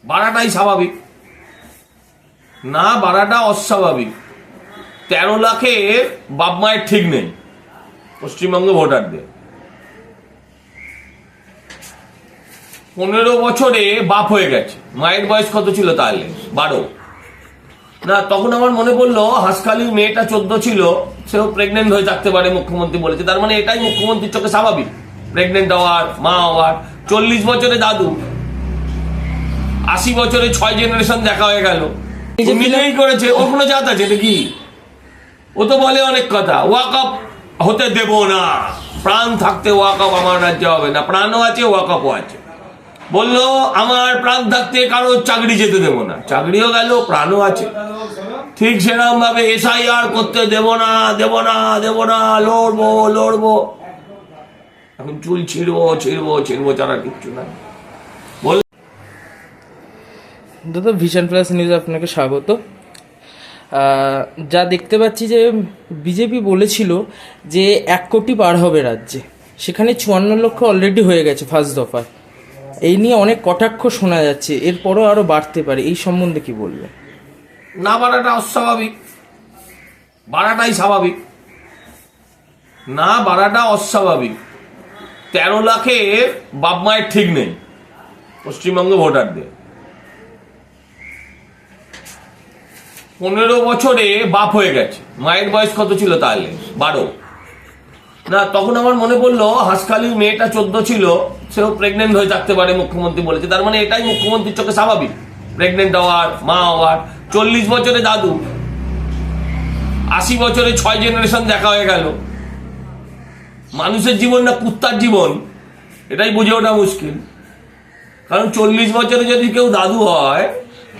বাড়াটাই স্বাভাবিক না, বাড়াটা অস্বাভাবিক। 13 লাখের বাপ মায়ের ঠিক নেই পশ্চিমবঙ্গে ভোটারদের। 15 বছরে বাপ হয়ে গেছে। মায়ের বয়স কত ছিল তাহলে? 12 না। তখন আমার মনে পড়লো হাসখালির মেয়েটা 14 ছিল, সেও প্রেগনেন্ট হয়ে থাকতে পারে, মুখ্যমন্ত্রী বলেছে। তার মানে এটাই মুখ্যমন্ত্রীর চোখে স্বাভাবিক, প্রেগনেন্ট হওয়ার, মা হওয়ার। 40 বছরে দাদু, 80 বছরে 6 জেনারেশন দেখা হয়ে গেল। নিজেই করেছে, ওর কোনো জাত আছে নাকি? ও তো বলে অনেক কথা, ওয়াকআপ হতে দেব না, প্রাণ থাকতে ওয়াকআপ আমার রাজ্যে হবে না। প্রাণও আছে, ওয়াকআপও আছে। বললো আমার প্রাণ থাকতে কারো চাকরি যেতে দেব না, চাকরিও গেল, প্রাণও আছে। ঠিক সেরকম ভাবে এসআইআর করতে দেব না, দেব না, দেব না, লড়বো লড়বো। এখন চুল ছিঁড়বো ছিঁড়বো ছিঁড়বো ছাড়া কিচ্ছু না। দাদা, ভিশন প্লাস নিউজ আপনাকে স্বাগত। যা দেখতে পাচ্ছি যে বিজেপি বলেছিল যে 1 কোটি পার হবে রাজ্যে, সেখানে 54 লক্ষ অলরেডি হয়ে গেছে ফার্স্ট দফায়। এই নিয়ে অনেক কটাক্ষ শোনা যাচ্ছে, এরপরও আরও বাড়তে পারে, এই সম্বন্ধে কি বলবে? না, বাড়াটা অস্বাভাবিক, বাড়াটাই স্বাভাবিক না, বাড়াটা অস্বাভাবিক। 13 লাখের বাপ মায়ের ঠিক নেই পশ্চিমবঙ্গে ভোটারদের। 15 বছরে বাপ হয়ে গেছে। মায়ের বয়স কত ছিল তাহলে? 12 না। তখন আমার মনে পড়লো হাসখালির মেয়েটা 14 ছিল, সেও প্রেগনেন্ট হয়ে থাকতে পারে, মুখ্যমন্ত্রী বলেছে। তার মানে এটাই মুখ্যমন্ত্রীর চোখে স্বাভাবিক, প্রেগনেন্ট হওয়ার, মা হওয়ার। 40 বছরে দাদু, 80 বছরে 6 জেনারেশন দেখা হয়ে গেল। মানুষের জীবন না কুত্তার জীবন, এটাই বুঝে ওঠা মুশকিল। কারণ 40 বছরে যদি কেউ দাদু হয়,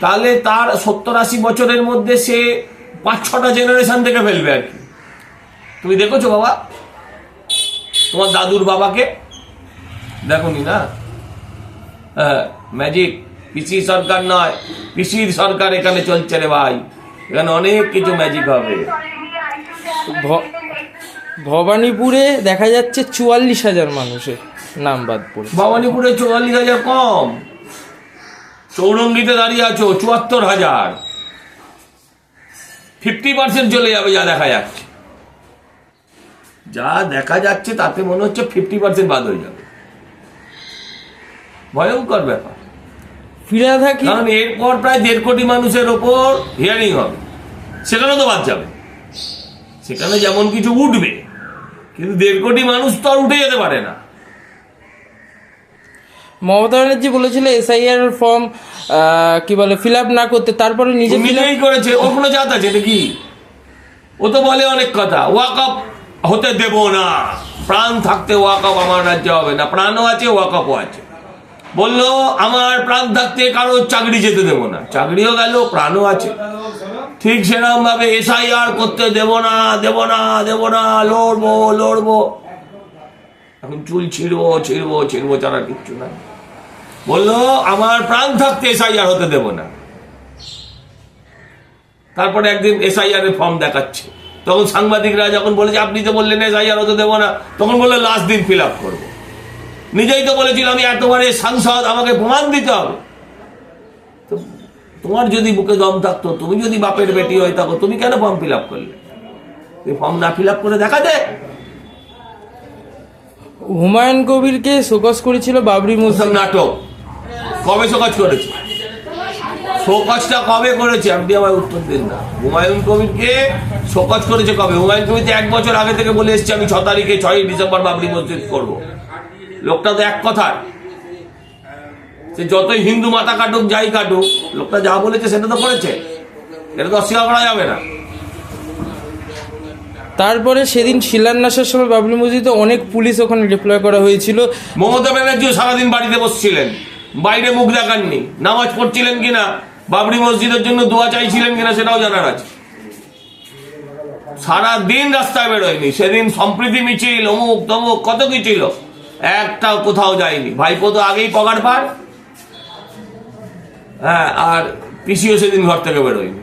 তাহলে তার 70-80 বছরের মধ্যে সে 5-6টা জেনারেশন থেকে ফেলবে আর কি। তুমি দেখেছো বাবা তোমার দাদুর বাবাকে? দেখোনি না? হ্যাঁ, ম্যাজিক। পিসি সরকার নয়, পিসির সরকার এখানে চলছে রে ভাই। এখানে অনেক কিছু ম্যাজিক হবে। ভবানীপুরে দেখা যাচ্ছে 44,000 মানুষের নাম বাদ পড়ে। ভবানীপুরে 44,000 কম, চৌরঙ্গিতে দাঁড়িয়ে আছো 74,000। 50% চলে যাবে যা দেখা যাচ্ছে। যা দেখা যাচ্ছে তাতে মনে হচ্ছে 50% বাদ হয়ে যাবে। ভয়ঙ্কর ব্যাপার। ফিরে থাকি, কারণ এরপর প্রায় 1.5 কোটি মানুষের ওপর হিয়ারিং হবে, সেখানে তো বাদ যাবে। সেখানে যেমন কিছু উঠবে, কিন্তু 1.5 কোটি মানুষ তো আর উঠে যেতে পারে না। মমতা ব্যানার্জি বলেছিল এসআইআর ফর্ম কি বলে ফিল আপ না করতে, তারপরে নিজেই করেছে। ওর কোনো জাত আছে নাকি? ও তো বলে অনেক কথা, ওয়াকআপ হতে দেব না, প্রাণ থাকতে ওয়াকআপ আমার রাজ্যে হবে না। প্রাণও আছে, ওয়াকআপও আছে। বললো আমার প্রাণ থাকতে কারো চাকরি যেতে দেব না, চাকরিও গেল, প্রাণও আছে। ঠিক সেরকম ভাবে এসআইআর করতে দেব না, দেব না, দেব না, লড়বো লড়বো। এখন চুল ছিঁড়বো ছিঁড়বো ছিঁড়বো ছাড়া কিচ্ছু না। বললো আমার প্রাণ থাকতে এসআইআর হতে দেব না। তারপরে একদিন এসআইআর এর ফর্ম দেখাচ্ছে, তখন সাংবাদিকরা যখন বলেছে আপনি তো বললেন এসআইআর হতে দেব না, তখন বললো লাস্ট দিন ফিল আপ করবো। নিজেই তো বলেছিল আমি এতবারের সাংসদ, আমাকে প্রমাণ দিতে হবে। তো তোমার যদি বুকে দম থাকতো, তুমি যদি বাপের বেটি হয়ে থাকো, তুমি কেন ফর্ম ফিল আপ করলে? ফর্ম না ফিল আপ করে দেখা যায়। হুমায়ুন কবিরকে শোকজ করেছিল বাবরি মসজিদ। নাটক কবে শোকজ করেছে? শোকজটা কবে করেছে আপনি আমার উত্তর দিন না। হুমায়ুন কবিরকে শোকজ করেছে কবে? হুমায়ুন কবির 1 বছর আগে থেকে বলে এসছে আমি 6 তারিখে 6ই ডিসেম্বর বাবরি মসজিদ করবো। লোকটা তো এক কথায়, সে যতই হিন্দু মাথা কাটুক যাই কাটুক, লোকটা যা বলেছে সেটা তো করেছে, এটা তো অস্বীকার করা যাবে না। তারপরে সেদিন শিলান্যাসের সময় বাবরি মসজিদে অনেক পুলিশ ওখানে ডিপ্লয় করা হয়েছিল। মমতা ব্যানার্জিও সারাদিন বাড়িতে বসছিলেন, বাইরে মুখ দেখাননি। নামাজ পড়ছিলেন কিনা, বাবরি মসজিদের জন্য দোয়া চাইছিলেন কিনা সেটাও জানার আছে। সারাদিন রাস্তায় বেরোয়নি। সেদিন সম্প্রীতি মিছিল, অমুক তমুক কত কি ছিল, একটা কোথাও যায়নি। ভাইপো তো আগেই পগার পার, হ্যাঁ, আর পিসিও সেদিন ঘর থেকে বেরোয়নি।